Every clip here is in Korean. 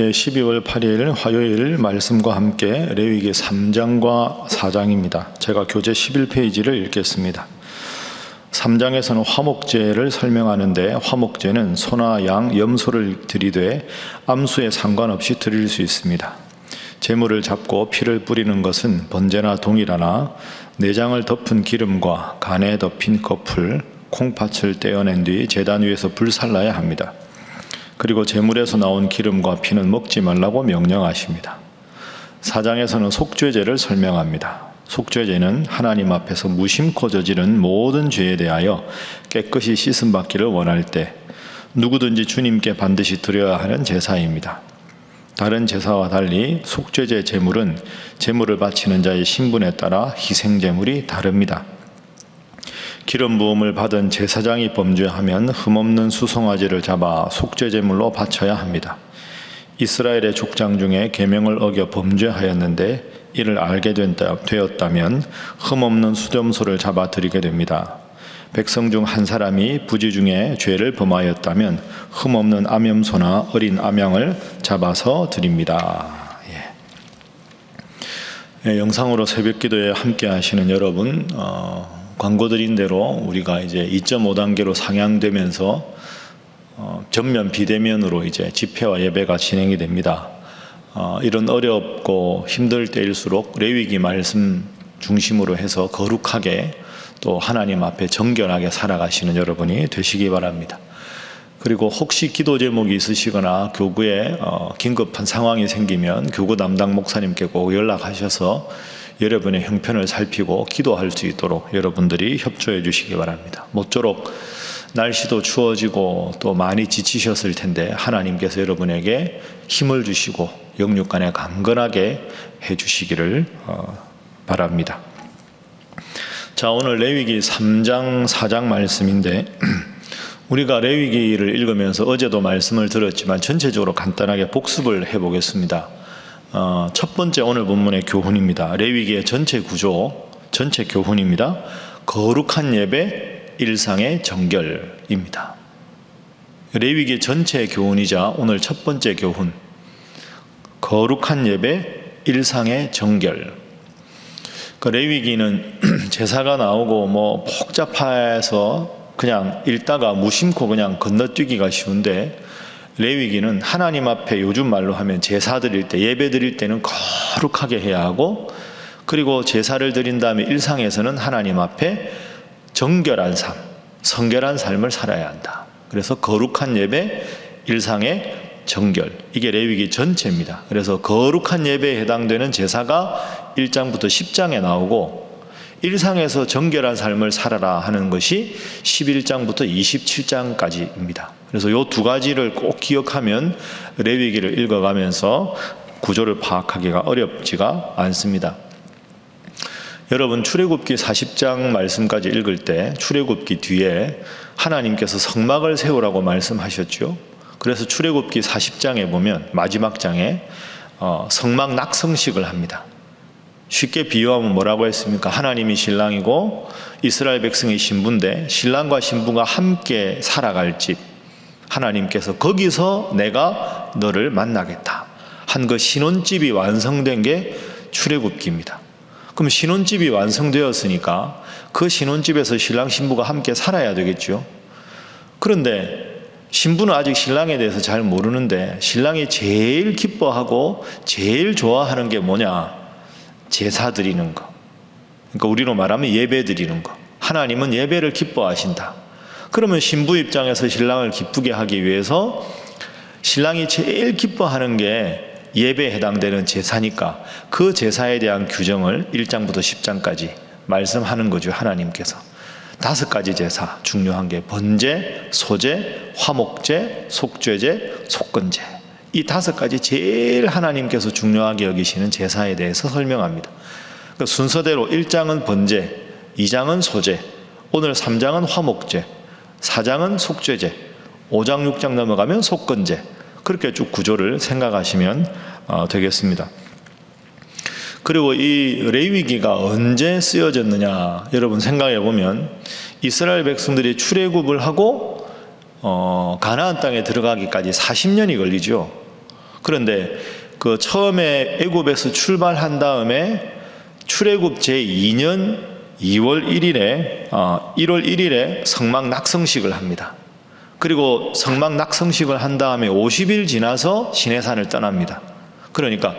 12월 8일 화요일 말씀과 함께 레위기 3장과 4장입니다. 제가 교재 11페이지를 읽겠습니다. 3장에서는 화목제를 설명하는데, 화목제는 소나 양, 염소를 드리되 암수에 상관없이 드릴 수 있습니다. 제물을 잡고 피를 뿌리는 것은 번제나 동일하나 내장을 덮은 기름과 간에 덮인 거풀, 콩팥을 떼어낸 뒤 제단 위에서 불살라야 합니다. 그리고 제물에서 나온 기름과 피는 먹지 말라고 명령하십니다. 4장에서는 속죄제를 설명합니다. 속죄제는 하나님 앞에서 무심코 저지른 모든 죄에 대하여 깨끗이 씻음 받기를 원할 때 누구든지 주님께 반드시 드려야 하는 제사입니다. 다른 제사와 달리 속죄제 제물은 제물을 바치는 자의 신분에 따라 희생제물이 다릅니다. 기름 부음을 받은 제사장이 범죄하면 흠없는 수송아지를 잡아 속죄제물로 바쳐야 합니다. 이스라엘의 족장 중에 계명을 어겨 범죄하였는데 이를 알게 되었다면 흠없는 수염소를 잡아 드리게 됩니다. 백성 중 한 사람이 부지 중에 죄를 범하였다면 흠없는 암염소나 어린 암양을 잡아서 드립니다. 영상으로 새벽기도에 함께 하시는 여러분, 광고드린 대로 우리가 이제 2.5단계로 상향되면서 전면 비대면으로 이제 집회와 예배가 진행이 됩니다. 이런 어렵고 힘들 때일수록 레위기 말씀 중심으로 해서 거룩하게 또 하나님 앞에 정결하게 살아가시는 여러분이 되시기 바랍니다. 그리고 혹시 기도 제목이 있으시거나 교구에 긴급한 상황이 생기면 교구 담당 목사님께 꼭 연락하셔서 여러분의 형편을 살피고 기도할 수 있도록 여러분들이 협조해 주시기 바랍니다. 모쪼록 날씨도 추워지고 또 많이 지치셨을 텐데 하나님께서 여러분에게 힘을 주시고 영육간에 강건하게 해 주시기를 바랍니다. 자, 오늘 레위기 3장 4장 말씀인데 우리가 레위기를 읽으면서 어제도 말씀을 들었지만 전체적으로 간단하게 복습을 해보겠습니다. 첫 번째 오늘 본문의 교훈입니다. 레위기의 전체 구조, 전체 교훈입니다. 거룩한 예배, 일상의 정결입니다. 레위기의 전체 교훈이자 오늘 첫 번째 교훈, 거룩한 예배, 일상의 정결. 레위기는 제사가 나오고 복잡해서 그냥 읽다가 무심코 그냥 건너뛰기가 쉬운데, 레위기는 하나님 앞에 요즘 말로 하면 제사 드릴 때, 예배 드릴 때는 거룩하게 해야 하고, 그리고 제사를 드린 다음에 일상에서는 하나님 앞에 정결한 삶, 성결한 삶을 살아야 한다. 그래서 거룩한 예배, 일상의 정결, 이게 레위기 전체입니다. 그래서 거룩한 예배에 해당되는 제사가 1장부터 10장에 나오고, 일상에서 정결한 삶을 살아라 하는 것이 11장부터 27장까지입니다. 그래서 이 두 가지를 꼭 기억하면 레위기를 읽어가면서 구조를 파악하기가 어렵지가 않습니다. 여러분, 출애굽기 40장 말씀까지 읽을 때 출애굽기 뒤에 하나님께서 성막을 세우라고 말씀하셨죠. 그래서 출애굽기 40장에 보면 마지막 장에 성막 낙성식을 합니다. 쉽게 비유하면 뭐라고 했습니까? 하나님이 신랑이고 이스라엘 백성이 신부인데 신랑과 신부가 함께 살아갈 집, 하나님께서 거기서 내가 너를 만나겠다 한 그 신혼집이 완성된 게 출애굽기입니다. 그럼 신혼집이 완성되었으니까 그 신혼집에서 신랑 신부가 함께 살아야 되겠죠. 그런데 신부는 아직 신랑에 대해서 잘 모르는데 신랑이 제일 기뻐하고 제일 좋아하는 게 뭐냐? 제사 드리는 거. 그러니까 우리로 말하면 예배 드리는 거. 하나님은 예배를 기뻐하신다. 그러면 신부 입장에서 신랑을 기쁘게 하기 위해서 신랑이 제일 기뻐하는 게 예배에 해당되는 제사니까 그 제사에 대한 규정을 1장부터 10장까지 말씀하는 거죠. 하나님께서 5가지 제사, 중요한 게 번제, 소제, 화목제, 속죄제, 속건제, 이 5가지 제일 하나님께서 중요하게 여기시는 제사에 대해서 설명합니다. 그러니까 순서대로 1장은 번제, 2장은 소제, 오늘 3장은 화목제, 4장은 속죄제, 5장 6장 넘어가면 속건제, 그렇게 쭉 구조를 생각하시면 되겠습니다. 그리고 이 레위기가 언제 쓰여졌느냐, 여러분 생각해 보면 이스라엘 백성들이 출애굽을 하고 가나안 땅에 들어가기까지 40년이 걸리죠. 그런데 그 처음에 애굽에서 출발한 다음에 출애굽 제2년 1월 1일에 성막 낙성식을 합니다. 그리고 성막 낙성식을 한 다음에 50일 지나서 시내산을 떠납니다. 그러니까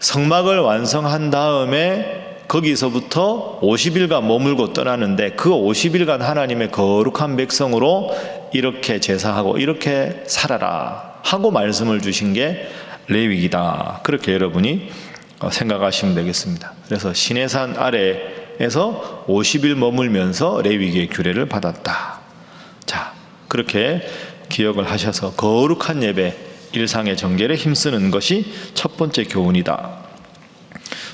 성막을 완성한 다음에 거기서부터 50일간 머물고 떠나는데 그 50일간 하나님의 거룩한 백성으로 이렇게 제사하고 이렇게 살아라 하고 말씀을 주신 게 레위기다. 그렇게 여러분이 생각하시면 되겠습니다. 그래서 시내산 아래에서 50일 머물면서 레위기의 규례를 받았다. 자, 그렇게 기억을 하셔서 거룩한 예배, 일상의 정결에 힘쓰는 것이 첫 번째 교훈이다.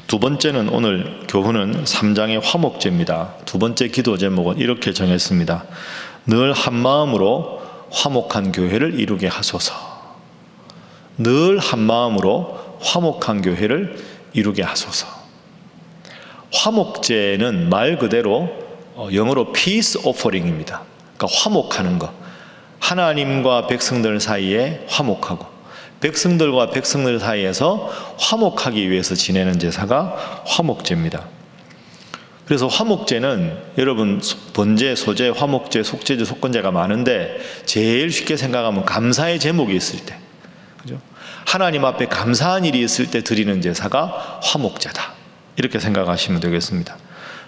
두 번째는 오늘 교훈은 3장의 화목제입니다. 두 번째 기도 제목은 이렇게 정했습니다. 늘 한마음으로 화목한 교회를 이루게 하소서. 늘 한마음으로 화목한 교회를 이루게 하소서. 화목제는 말 그대로 영어로 peace offering입니다. 그러니까 화목하는 것. 하나님과 백성들 사이에 화목하고 백성들과 백성들 사이에서 화목하기 위해서 지내는 제사가 화목제입니다. 그래서 화목제는 여러분 번제, 소제, 화목제, 속제제, 속건제가 많은데 제일 쉽게 생각하면 감사의 제목이 있을 때, 그죠? 하나님 앞에 감사한 일이 있을 때 드리는 제사가 화목제다. 이렇게 생각하시면 되겠습니다.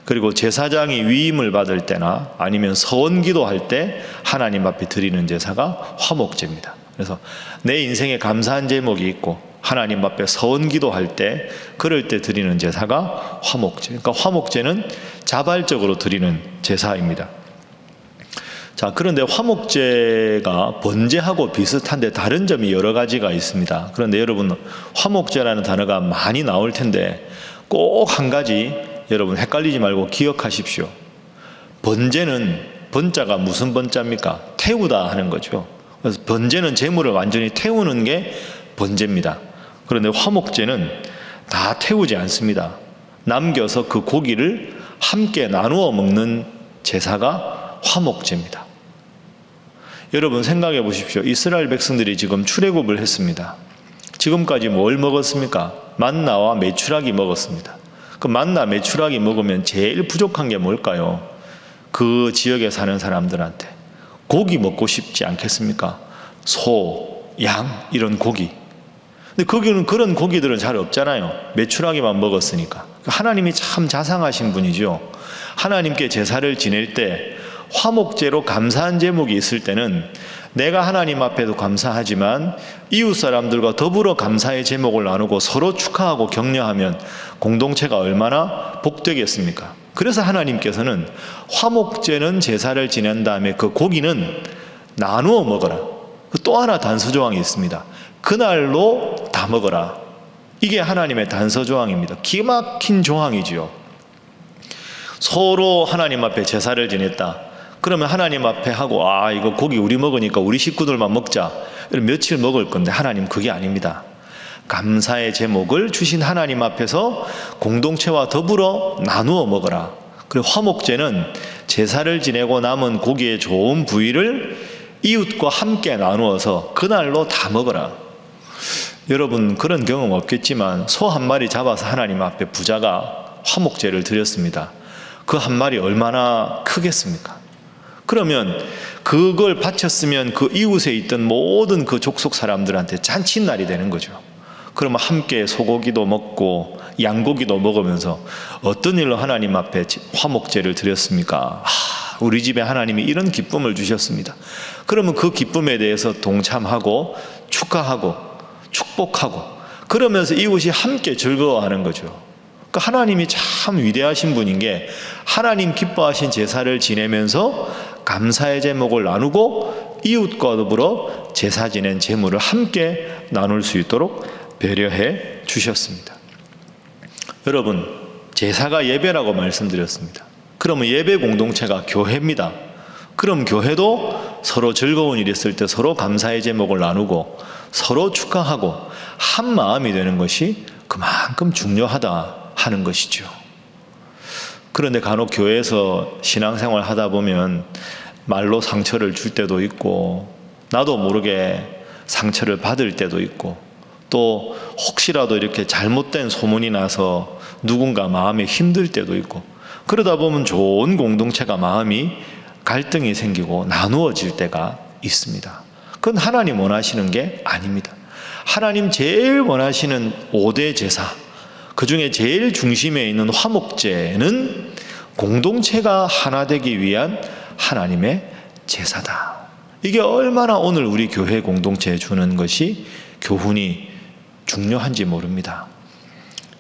그리고 제사장이 위임을 받을 때나 아니면 서원기도 할 때 하나님 앞에 드리는 제사가 화목제입니다. 그래서 내 인생에 감사한 제목이 있고 하나님 앞에 서원기도 할 때 그럴 때 드리는 제사가 화목제. 그러니까 화목제는 자발적으로 드리는 제사입니다. 자, 그런데 화목제가 번제하고 비슷한데 다른 점이 여러 가지가 있습니다. 그런데 여러분 화목제라는 단어가 많이 나올 텐데 꼭 한 가지 여러분 헷갈리지 말고 기억하십시오. 번제는 번자가 무슨 번자입니까? 태우다 하는 거죠. 그래서 번제는 재물을 완전히 태우는 게 번제입니다. 그런데 화목제는 다 태우지 않습니다. 남겨서 그 고기를 함께 나누어 먹는 제사가 화목제입니다. 여러분 생각해 보십시오. 이스라엘 백성들이 지금 출애굽을 했습니다. 지금까지 뭘 먹었습니까? 만나와 메추라기 먹었습니다. 그 만나 메추라기 먹으면 제일 부족한 게 뭘까요? 그 지역에 사는 사람들한테 고기 먹고 싶지 않겠습니까? 소, 양 이런 고기. 근데 거기는 그런 고기들은 잘 없잖아요. 메추라기만 먹었으니까. 하나님이 참 자상하신 분이죠. 하나님께 제사를 지낼 때 화목제로 감사한 제목이 있을 때는 내가 하나님 앞에도 감사하지만 이웃 사람들과 더불어 감사의 제목을 나누고 서로 축하하고 격려하면 공동체가 얼마나 복되겠습니까? 그래서 하나님께서는 화목제는 제사를 지낸 다음에 그 고기는 나누어 먹어라. 또 하나 단서조항이 있습니다. 그날로 다 먹어라. 이게 하나님의 단서조항입니다. 기가 막힌 조항이지요. 서로 하나님 앞에 제사를 지냈다. 그러면 하나님 앞에 하고 이거 고기 우리 먹으니까 우리 식구들만 먹자. 며칠 먹을 건데 하나님 그게 아닙니다. 감사의 제목을 주신 하나님 앞에서 공동체와 더불어 나누어 먹어라. 그리고 화목제는 제사를 지내고 남은 고기의 좋은 부위를 이웃과 함께 나누어서 그날로 다 먹어라. 여러분 그런 경험 없겠지만 소 한 마리 잡아서 하나님 앞에 부자가 화목제를 드렸습니다. 그 한 마리 얼마나 크겠습니까? 그러면 그걸 바쳤으면 그 이웃에 있던 모든 그 족속 사람들한테 잔칫날이 되는 거죠. 그러면 함께 소고기도 먹고 양고기도 먹으면서 어떤 일로 하나님 앞에 화목제를 드렸습니까? 우리 집에 하나님이 이런 기쁨을 주셨습니다. 그러면 그 기쁨에 대해서 동참하고 축하하고 축복하고 그러면서 이웃이 함께 즐거워하는 거죠. 그러니까 하나님이 참 위대하신 분인 게 하나님 기뻐하신 제사를 지내면서 감사의 제목을 나누고 이웃과 더불어 제사 지낸 제물을 함께 나눌 수 있도록 배려해 주셨습니다. 여러분 제사가 예배라고 말씀드렸습니다. 그러면 예배 공동체가 교회입니다. 그럼 교회도 서로 즐거운 일이 있을 때 서로 감사의 제목을 나누고 서로 축하하고 한 마음이 되는 것이 그만큼 중요하다 하는 것이죠. 그런데 간혹 교회에서 신앙생활 하다 보면 말로 상처를 줄 때도 있고 나도 모르게 상처를 받을 때도 있고 또 혹시라도 이렇게 잘못된 소문이 나서 누군가 마음이 힘들 때도 있고, 그러다 보면 좋은 공동체가 마음이 갈등이 생기고 나누어질 때가 있습니다. 그건 하나님 원하시는 게 아닙니다. 하나님 제일 원하시는 5대 제사, 그 중에 제일 중심에 있는 화목제는 공동체가 하나 되기 위한 하나님의 제사다. 이게 얼마나 오늘 우리 교회 공동체에 주는 것이 교훈이 중요한지 모릅니다.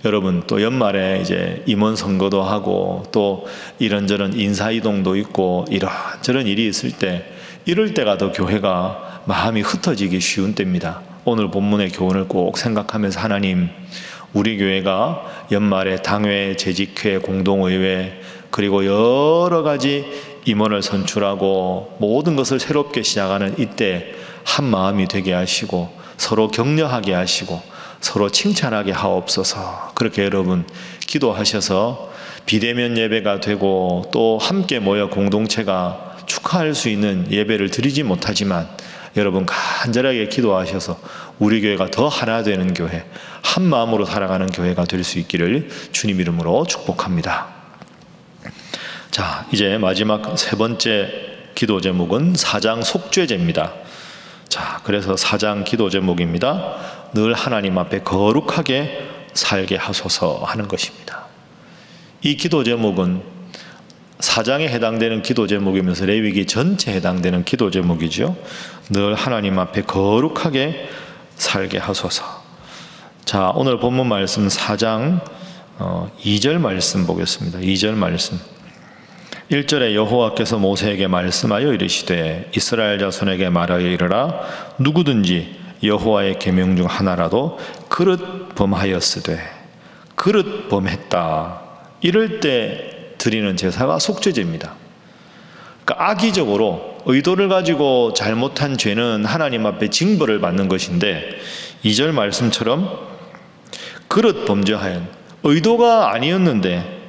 여러분, 또 연말에 이제 임원 선거도 하고 또 이런저런 인사이동도 있고 이런저런 일이 있을 때, 이럴 때가 더 교회가 마음이 흩어지기 쉬운 때입니다. 오늘 본문의 교훈을 꼭 생각하면서 하나님, 우리 교회가 연말에 당회, 재직회, 공동의회, 그리고 여러 가지 임원을 선출하고 모든 것을 새롭게 시작하는 이때 한 마음이 되게 하시고 서로 격려하게 하시고 서로 칭찬하게 하옵소서. 그렇게 여러분 기도하셔서 비대면 예배가 되고 또 함께 모여 공동체가 축하할 수 있는 예배를 드리지 못하지만 여러분 간절하게 기도하셔서 우리 교회가 더 하나 되는 교회, 한 마음으로 살아가는 교회가 될 수 있기를 주님 이름으로 축복합니다. 자, 이제 마지막 세 번째 기도 제목은 사장 속죄제입니다. 자, 그래서 사장 기도 제목입니다. 늘 하나님 앞에 거룩하게 살게 하소서 하는 것입니다. 이 기도 제목은 사장에 해당되는 기도 제목이면서 레위기 전체에 해당되는 기도 제목이죠. 늘 하나님 앞에 거룩하게 살게 하소서. 자, 오늘 본문 말씀 4장 2절 말씀 보겠습니다. 2절 말씀. 1절에 여호와께서 모세에게 말씀하여 이르시되 이스라엘 자손에게 말하여 이르라 누구든지 여호와의 계명 중 하나라도 그릇 범하였으되, 그릇 범했다, 이럴 때 드리는 제사가 속죄제입니다. 그러니까 악의적으로 의도를 가지고 잘못한 죄는 하나님 앞에 징벌을 받는 것인데, 2절 말씀처럼 그릇 범죄하연, 의도가 아니었는데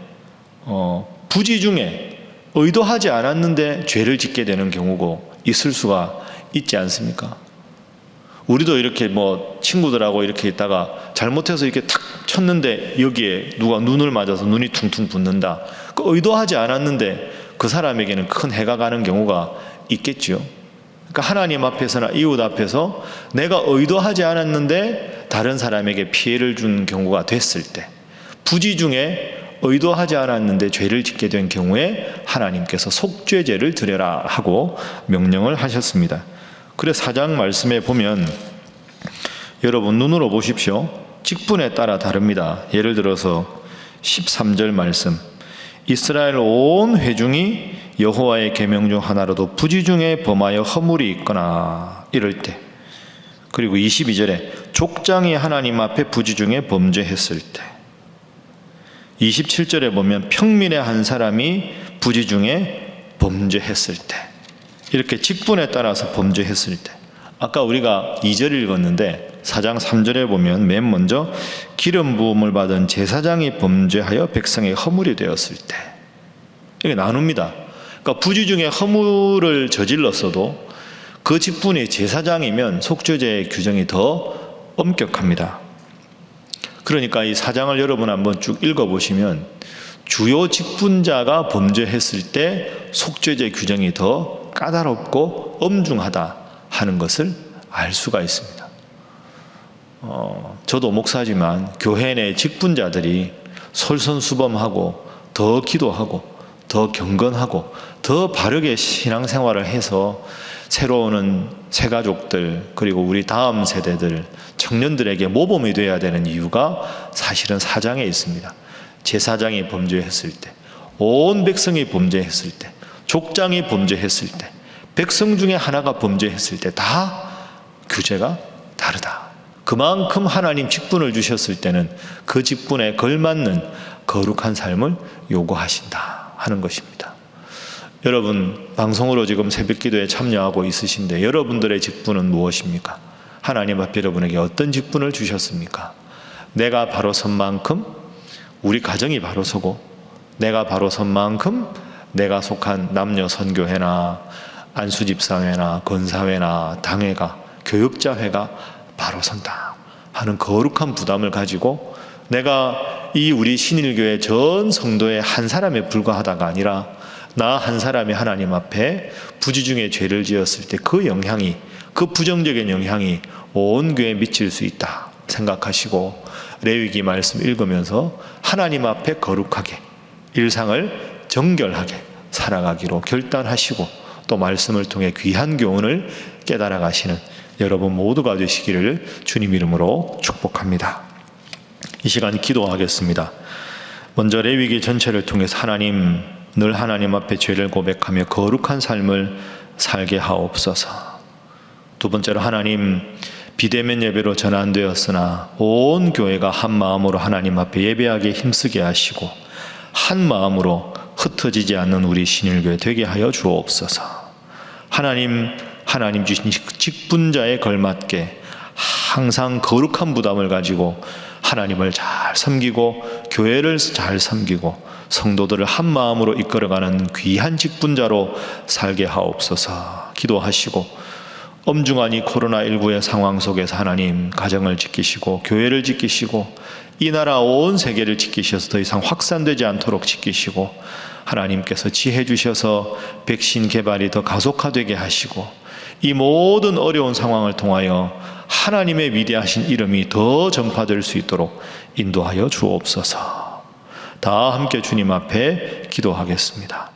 부지 중에 의도하지 않았는데 죄를 짓게 되는 경우고 있을 수가 있지 않습니까? 우리도 이렇게 친구들하고 이렇게 있다가 잘못해서 이렇게 탁 쳤는데 여기에 누가 눈을 맞아서 눈이 퉁퉁 붓는다. 의도하지 않았는데 그 사람에게는 큰 해가 가는 경우가 있겠지요. 그러니까 하나님 앞에서나 이웃 앞에서 내가 의도하지 않았는데 다른 사람에게 피해를 준 경우가 됐을 때, 부지 중에 의도하지 않았는데 죄를 짓게 된 경우에 하나님께서 속죄제를 드려라 하고 명령을 하셨습니다. 그래서 4장 말씀에 보면 여러분 눈으로 보십시오. 직분에 따라 다릅니다. 예를 들어서 13절 말씀, 이스라엘 온 회중이 여호와의 계명 중 하나라도 부지 중에 범하여 허물이 있거나 이럴 때, 그리고 22절에 족장이 하나님 앞에 부지 중에 범죄했을 때, 27절에 보면 평민의 한 사람이 부지 중에 범죄했을 때, 이렇게 직분에 따라서 범죄했을 때. 아까 우리가 2절 읽었는데 4장 3절에 보면 맨 먼저 기름 부음을 받은 제사장이 범죄하여 백성의 허물이 되었을 때, 이게 나눕니다. 그러니까 부지 중에 허물을 저질렀어도 그 직분이 제사장이면 속죄제의 규정이 더 엄격합니다. 그러니까 이 4장을 여러분 한번 쭉 읽어보시면 주요 직분자가 범죄했을 때 속죄제 규정이 더 까다롭고 엄중하다 하는 것을 알 수가 있습니다. 저도 목사지만 교회 내 직분자들이 솔선수범하고 더 기도하고 더 경건하고 더 바르게 신앙생활을 해서 새로 오는 새가족들, 그리고 우리 다음 세대들, 청년들에게 모범이 되어야 되는 이유가 사실은 4장에 있습니다. 제사장이 범죄했을 때, 온 백성이 범죄했을 때, 족장이 범죄했을 때, 백성 중에 하나가 범죄했을 때 다 규제가 다르다. 그만큼 하나님 직분을 주셨을 때는 그 직분에 걸맞는 거룩한 삶을 요구하신다 하는 것입니다. 여러분 방송으로 지금 새벽기도에 참여하고 있으신데 여러분들의 직분은 무엇입니까? 하나님 앞에 여러분에게 어떤 직분을 주셨습니까? 내가 바로 선 만큼 우리 가정이 바로 서고, 내가 바로 선 만큼 내가 속한 남녀 선교회나 안수집사회나 건사회나 당회가, 교육자회가 바로 선다. 하는 거룩한 부담을 가지고 내가 이 우리 신일교회 전 성도의 한 사람에 불과하다가 아니라 나 한 사람이 하나님 앞에 부지중에 죄를 지었을 때 그 영향이, 그 부정적인 영향이 온 교회에 미칠 수 있다 생각하시고 레위기 말씀 읽으면서 하나님 앞에 거룩하게 일상을 정결하게 살아가기로 결단하시고 또 말씀을 통해 귀한 교훈을 깨달아 가시는 여러분 모두가 되시기를 주님 이름으로 축복합니다. 이 시간 기도하겠습니다. 먼저 레위기 전체를 통해서 하나님, 늘 하나님 앞에 죄를 고백하며 거룩한 삶을 살게 하옵소서. 두 번째로 하나님, 비대면 예배로 전환되었으나 온 교회가 한 마음으로 하나님 앞에 예배하게 힘쓰게 하시고 한 마음으로 흩어지지 않는 우리 신일교회 되게 하여 주옵소서. 하나님 주신 직분자에 걸맞게 항상 거룩한 부담을 가지고 하나님을 잘 섬기고 교회를 잘 섬기고 성도들을 한 마음으로 이끌어가는 귀한 직분자로 살게 하옵소서. 기도하시고 엄중한 이 코로나19의 상황 속에서 하나님 가정을 지키시고 교회를 지키시고 이 나라 온 세계를 지키셔서 더 이상 확산되지 않도록 지키시고 하나님께서 지혜 주셔서 백신 개발이 더 가속화되게 하시고 이 모든 어려운 상황을 통하여 하나님의 위대하신 이름이 더 전파될 수 있도록 인도하여 주옵소서. 다 함께 주님 앞에 기도하겠습니다.